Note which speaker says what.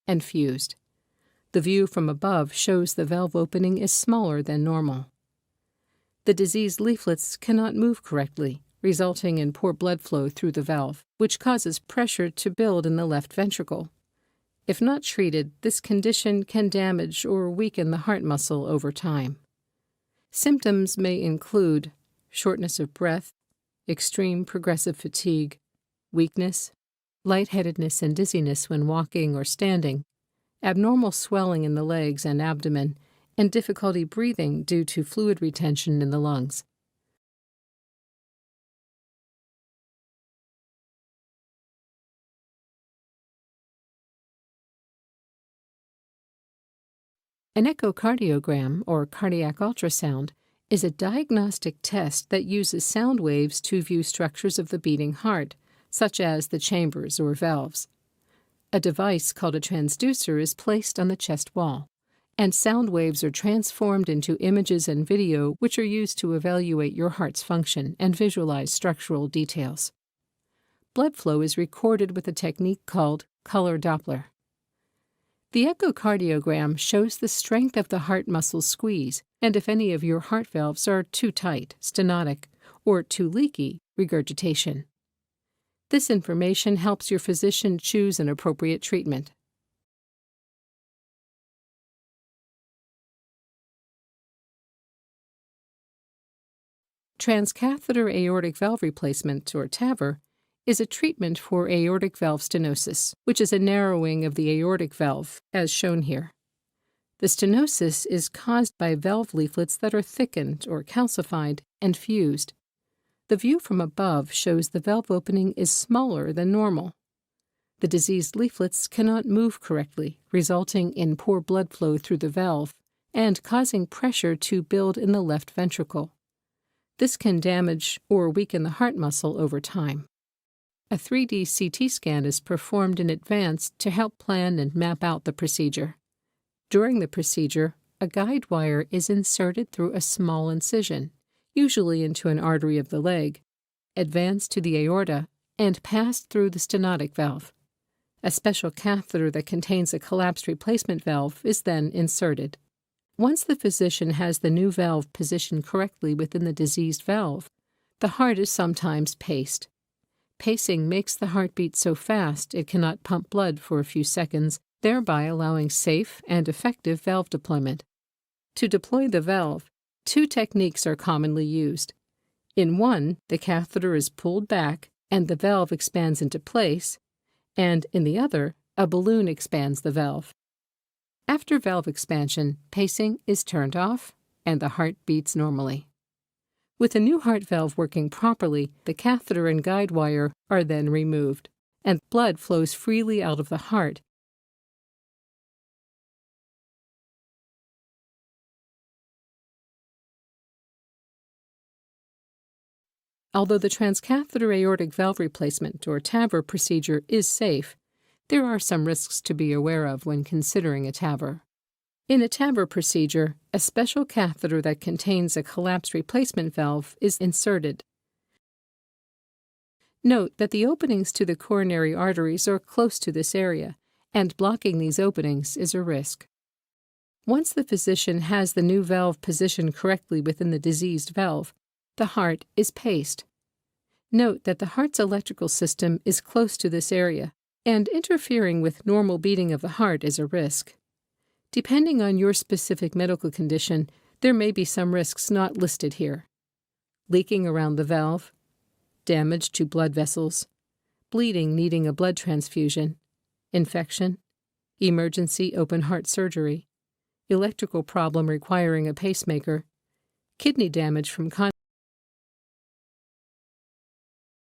Speaker 1: and fused. The view from above shows the valve opening is smaller than normal. The diseased leaflets cannot move correctly, resulting in poor blood flow through the valve, which causes pressure to build in the left ventricle. If not treated, this condition can damage or weaken the heart muscle over time. Symptoms may include shortness of breath, extreme progressive fatigue, weakness, lightheadedness and dizziness when walking or standing, abnormal swelling in the legs and abdomen, and difficulty breathing due to fluid retention in the lungs. An echocardiogram, or cardiac ultrasound, is a diagnostic test that uses sound waves to view structures of the beating heart, such as the chambers or valves. A device called a transducer is placed on the chest wall, and sound waves are transformed into images and video which are used to evaluate your heart's function and visualize structural details. Blood flow is recorded with a technique called color Doppler. The echocardiogram shows the strength of the heart muscle squeeze and if any of your heart valves are too tight, stenotic, or too leaky, regurgitation. This information helps your physician choose an appropriate treatment. Transcatheter aortic valve replacement, or TAVR, is a treatment for aortic valve stenosis, which is a narrowing of the aortic valve, as shown here. The stenosis is caused by valve leaflets that are thickened or calcified and fused. The view from above shows the valve opening is smaller than normal. The diseased leaflets cannot move correctly, resulting in poor blood flow through the valve and causing pressure to build in the left ventricle. This can damage or weaken the heart muscle over time. A 3D CT scan is performed in advance to help plan and map out the procedure. During the procedure, a guide wire is inserted through a small incision, usually into an artery of the leg, advanced to the aorta, and passed through the stenotic valve. A special catheter that contains a collapsed replacement valve is then inserted. Once the physician has the new valve positioned correctly within the diseased valve, the heart is sometimes paced. Pacing makes the heart beat so fast it cannot pump blood for a few seconds, thereby allowing safe and effective valve deployment. To deploy the valve, two techniques are commonly used. In one, the catheter is pulled back and the valve expands into place, and in the other, a balloon expands the valve. After valve expansion, pacing is turned off and the heart beats normally. With the new heart valve working properly, the catheter and guide wire are then removed, and blood flows freely out of the heart. Although the transcatheter aortic valve replacement, or TAVR, procedure is safe, there are some risks to be aware of when considering a TAVR. In a TAVR procedure, a special catheter that contains a collapsed replacement valve is inserted. Note that the openings to the coronary arteries are close to this area, and blocking these openings is a risk. Once the physician has the new valve positioned correctly within the diseased valve, the heart is paced. Note that the heart's electrical system is close to this area, and interfering with normal beating of the heart is a risk. Depending on your specific medical condition, there may be some risks not listed here. Leaking around the valve, damage to blood vessels, bleeding needing a blood transfusion, infection, emergency open heart surgery, electrical problem requiring a pacemaker, kidney damage from